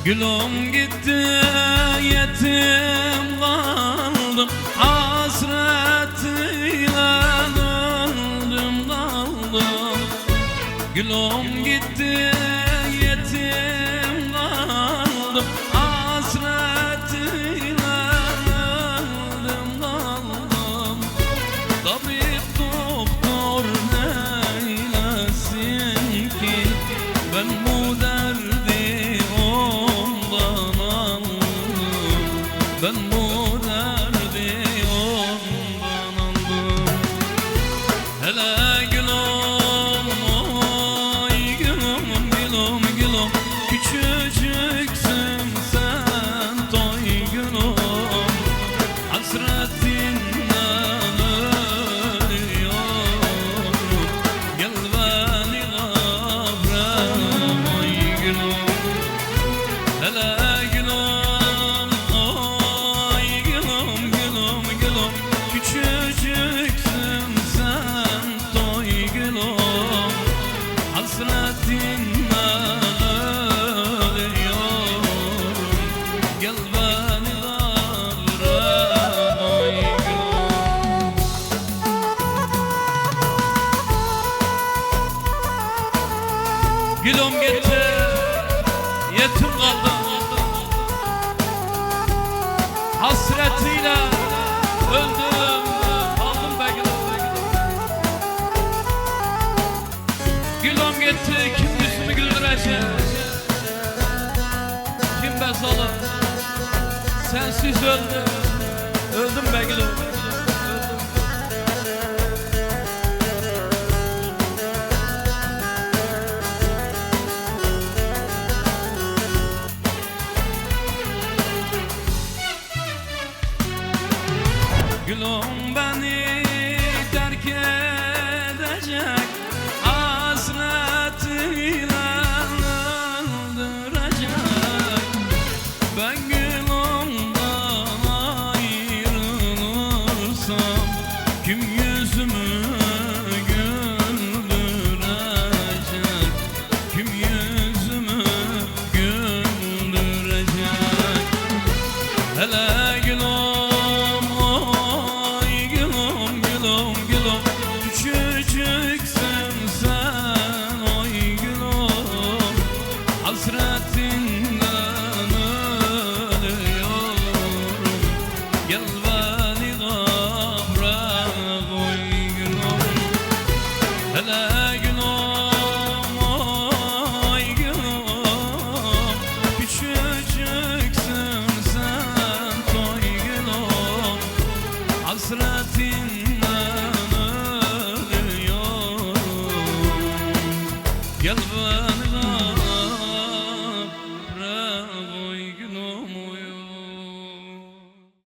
Gülüm gitti yetim kaldım, hasretiyle öldüm kaldım. Gülüm gitti yetim kaldım, hasretiyle öldüm kaldım. Tabip doktor neylesin ki ben bu derdi ondan aldım, ben bu derdi ondan aldım. Hele gülüm, oy gülüm, gülüm, gülüm, küçücüksün sen toy gülüm, hasretinden ölüyorum, gel beni kavrama oy gülüm. Hele gülüm, oy gülüm, gülüm, gülüm, küçücüksün sen toy gülüm, hasretinden ölüyorum, gel beni kavrama oy gülüm. Gülüm gitti yetim kaldım, hasretiyle öldüm kaldım be gülüm. Gülüm gitti, kim yüzümü güldürecek, kim bezalı, sensiz öldüm, öldüm be gülüm. Gülüm beni terk edecek, hasretiyle öldürecek. Ben gülümden ayrılırsam kim yüzümü güldürecek, kim yüzümü güldürecek. Hele gülüm, oy gülüm, gülüm, gülüm, küçücüksün sen oy gülüm, hasretinden ölüyorum, gel beni kavrama oy gülüm. Hele gülüm, oy gülüm, küçücüksün sen toy gülüm, hasretinden ölüyorum, gel beni